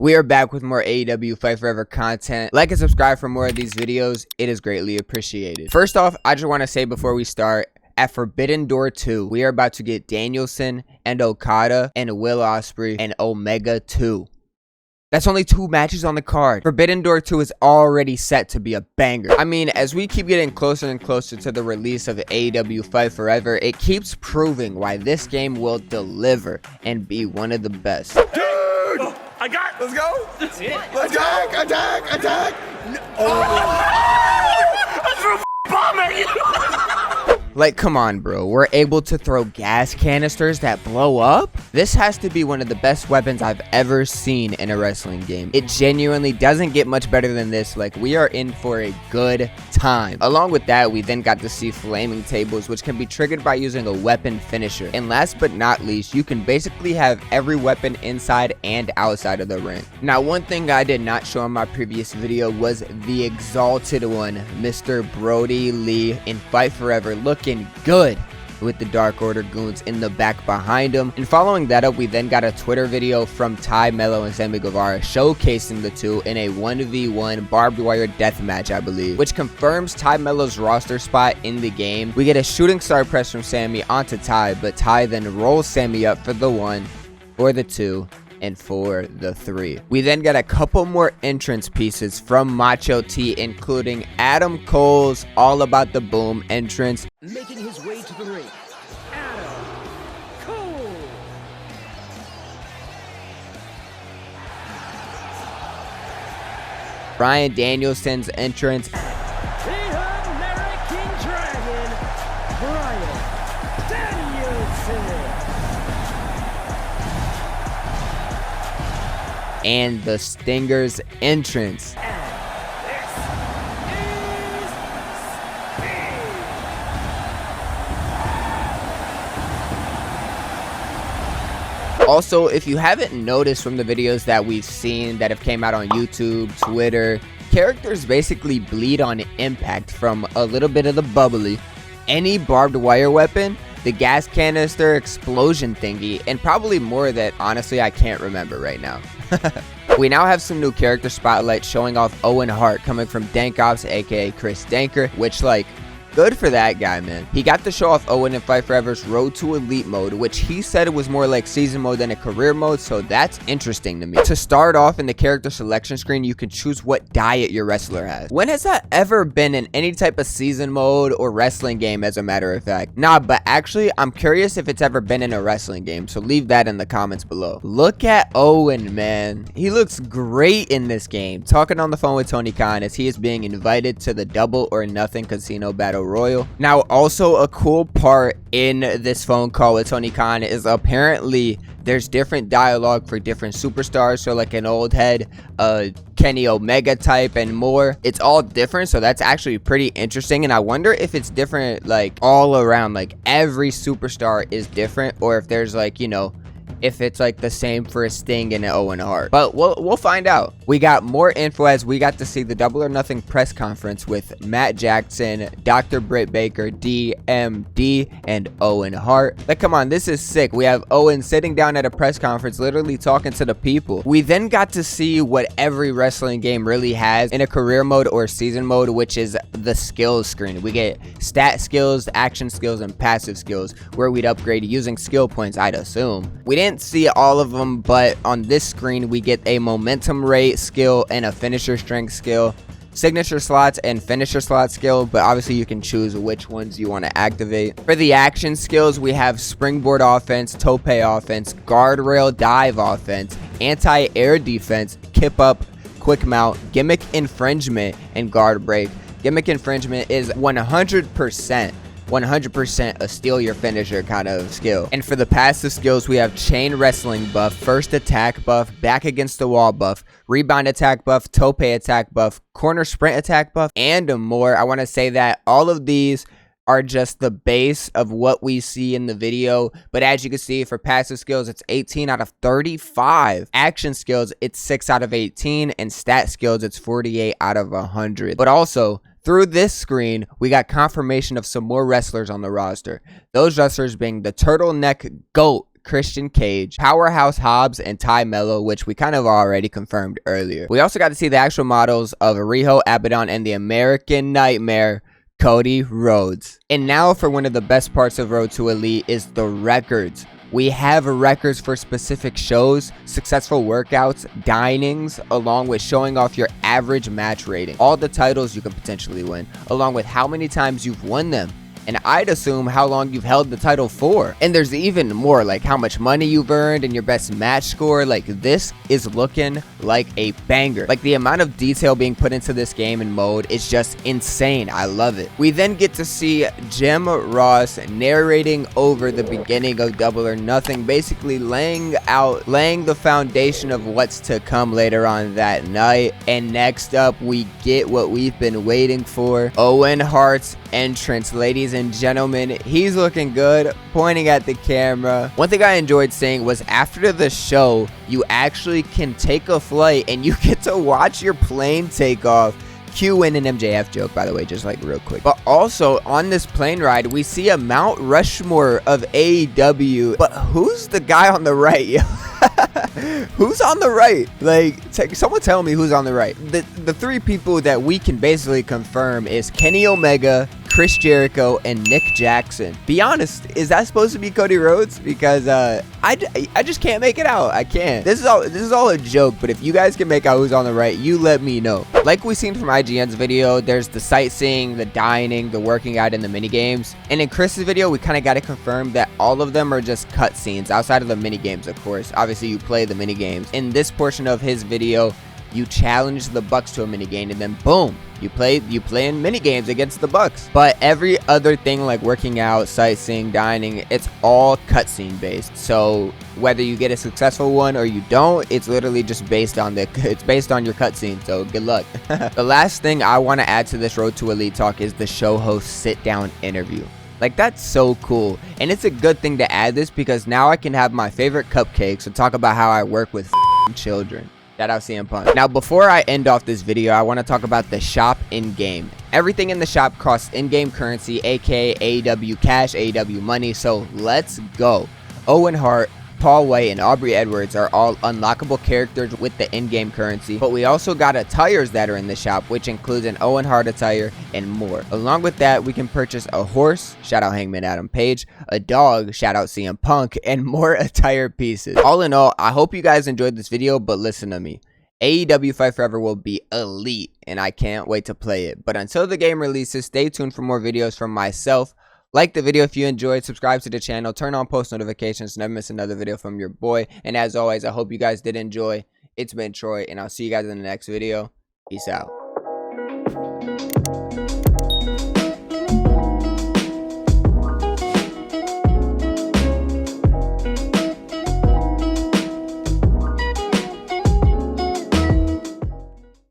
We are back with more AEW Fight Forever content. Like and subscribe for more of these videos. It is greatly appreciated. First off, I just want to say before we start, at Forbidden Door 2, we are about to get Danielson and Okada and Will Ospreay and Omega 2. That's only 2 matches on the card. Forbidden Door 2 is already set to be a banger. I mean, as we keep getting closer and closer to the release of AEW Fight Forever, it keeps proving why this game will deliver and be one of the best. Dude! Oh, I got. Let's go. That's it. Let's attack! Go. Attack! No. Oh! I threw a bomb at you. Like, come on, bro. We're able to throw gas canisters that blow up? This has to be one of the best weapons I've ever seen in a wrestling game. It genuinely doesn't get much better than this. Like, we are in for a good time. Along with that, we then got to see flaming tables, which can be triggered by using a weapon finisher. And last but not least, you can basically have every weapon inside and outside of the ring. Now, one thing I did not show in my previous video was the exalted one, Mr. Brody Lee in Fight Forever, looking good with the Dark Order goons in the back behind him. And following that up, we then got a Twitter video from Ty Mello and Sammy Guevara showcasing the two in a 1v1 barbed wire death match, I believe, which confirms Ty Mello's roster spot in the game. We get a shooting star press from Sammy onto Ty, but Ty then rolls Sammy up for the 1, for the 2, and for the 3. We then got a couple more entrance pieces from Macho T, including Adam Cole's All About the Boom entrance. Making his way to the ring, Adam Cole. Bryan Danielson's entrance. The American Dragon, Bryan Danielson. And the Stinger's entrance. Also, if you haven't noticed from the videos that we've seen that have came out on YouTube, Twitter, characters basically bleed on impact from a little bit of the bubbly, any barbed wire weapon, the gas canister explosion thingy, and probably more that honestly I can't remember right now. We now have some new character spotlights showing off Owen Hart coming from Dank Ops, aka Chris Danker, which, like, good for that guy, man. He got to show off Owen in Fight Forever's Road to Elite mode, which he said it was more like season mode than a career mode, so that's interesting to me. To start off in the character selection screen, you can choose what diet your wrestler has. When has that ever been in any type of season mode or wrestling game, as a matter of fact? Nah, but actually, I'm curious if it's ever been in a wrestling game, so leave that in the comments below. Look at Owen, man. He looks great in this game. Talking on the phone with Tony Khan as he is being invited to the Double or Nothing Casino Battle Royal. Now, also a cool part in this phone call with Tony Khan is apparently there's different dialogue for different superstars. So like an old head, Kenny Omega type and more. It's all different, so that's actually pretty interesting. And I wonder if it's different like all around, like every superstar is different, or if there's like, you know, if it's like the same for a Sting and an Owen Hart. But we'll find out. We got more info as we got to see the Double or Nothing press conference with Matt Jackson, Dr. Britt Baker, DMD, and Owen Hart. Like, come on, this is sick. We have Owen sitting down at a press conference, literally talking to the people. We then got to see what every wrestling game really has in a career mode or season mode, which is the skills screen. We get stat skills, action skills, and passive skills, where we'd upgrade using skill points, I'd assume. We didn't see all of them, but on this screen we get a momentum rate skill and a finisher strength skill, signature slots and finisher slot skill, but obviously you can choose which ones you want to activate. For the action skills, we have springboard offense, tope offense, guardrail dive offense, anti-air defense, kip up, quick mount, gimmick infringement, and guard break. Gimmick infringement is 100% a steal your finisher kind of skill. And for the passive skills, we have chain wrestling buff, first attack buff, back against the wall buff, rebound attack buff, tope attack buff, corner sprint attack buff, and more. I want to say that all of these are just the base of what we see in the video, but as you can see, for passive skills, it's 18 out of 35. Action skills, it's 6 out of 18, and stat skills, it's 48 out of 100. But also, through this screen, we got confirmation of some more wrestlers on the roster. Those wrestlers being the turtleneck GOAT, Christian Cage, Powerhouse Hobbs, and Ty Mello, which we kind of already confirmed earlier. We also got to see the actual models of Riho, Abaddon, and the American Nightmare, Cody Rhodes. And now for one of the best parts of Road to Elite is the records. We have records for specific shows, successful workouts, dinings, along with showing off your average match rating. All the titles you can potentially win, along with how many times you've won them. And I'd assume how long you've held the title for. And there's even more, like how much money you've earned and your best match score. Like, this is looking like a banger. Like, the amount of detail being put into this game and mode is just insane. I love it. We then get to see Jim Ross narrating over the beginning of Double or Nothing, basically laying the foundation of what's to come later on that night. And next up, we get what we've been waiting for. Owen Hart's entrance, ladies and gentlemen. He's looking good, pointing at the camera. One thing I enjoyed seeing was after the show, you actually can take a flight and you get to watch your plane take off. Q in an MJF joke, by the way, just like real quick. But also on this plane ride, we see a Mount Rushmore of AEW. But who's the guy on the right, yo? Who's on the right? Like, someone tell me who's on the right. The three people that we can basically confirm is Kenny Omega, Chris Jericho, and Nick Jackson. Be honest, is that supposed to be Cody Rhodes? Because I just can't make it out. I can't. This is all a joke, but if you guys can make out who's on the right, you let me know. Like we seen from IGN's video, there's the sightseeing, the dining, the working out, and the mini games. And in Chris's video, we kind of got to confirm that all of them are just cutscenes outside of the mini games, of course. Obviously, you play the mini games. In this portion of his video, you challenge the Bucks to a mini game, and then boom, you play in mini games against the Bucks. But every other thing, like working out, sightseeing, dining, it's all cutscene based. So whether you get a successful one or you don't, it's literally just based on your cutscene. So good luck. The last thing I want to add to this Road to Elite talk is the show host sit down interview. Like, that's so cool. And it's a good thing to add this because now I can have my favorite cupcakes and talk about how I work with children. Shout out CM Punk. Now, before I end off this video, I want to talk about the shop in-game. Everything in the shop costs in-game currency, aka AEW cash, AEW money, so let's go. Owen Hart, Paul White, and Aubrey Edwards are all unlockable characters with the in-game currency, but we also got attires that are in the shop, which includes an Owen Hart attire and more. Along with that, we can purchase a horse, shout out Hangman Adam Page, a dog, shout out CM Punk, and more attire pieces. All in all, I hope you guys enjoyed this video, but listen to me. AEW Fight Forever will be elite, and I can't wait to play it. But until the game releases, stay tuned for more videos from myself. Like the video if you enjoyed, subscribe to the channel, turn on post notifications, never miss another video from your boy. And as always, I hope you guys did enjoy. It's been Troy, and I'll see you guys in the next video. Peace out.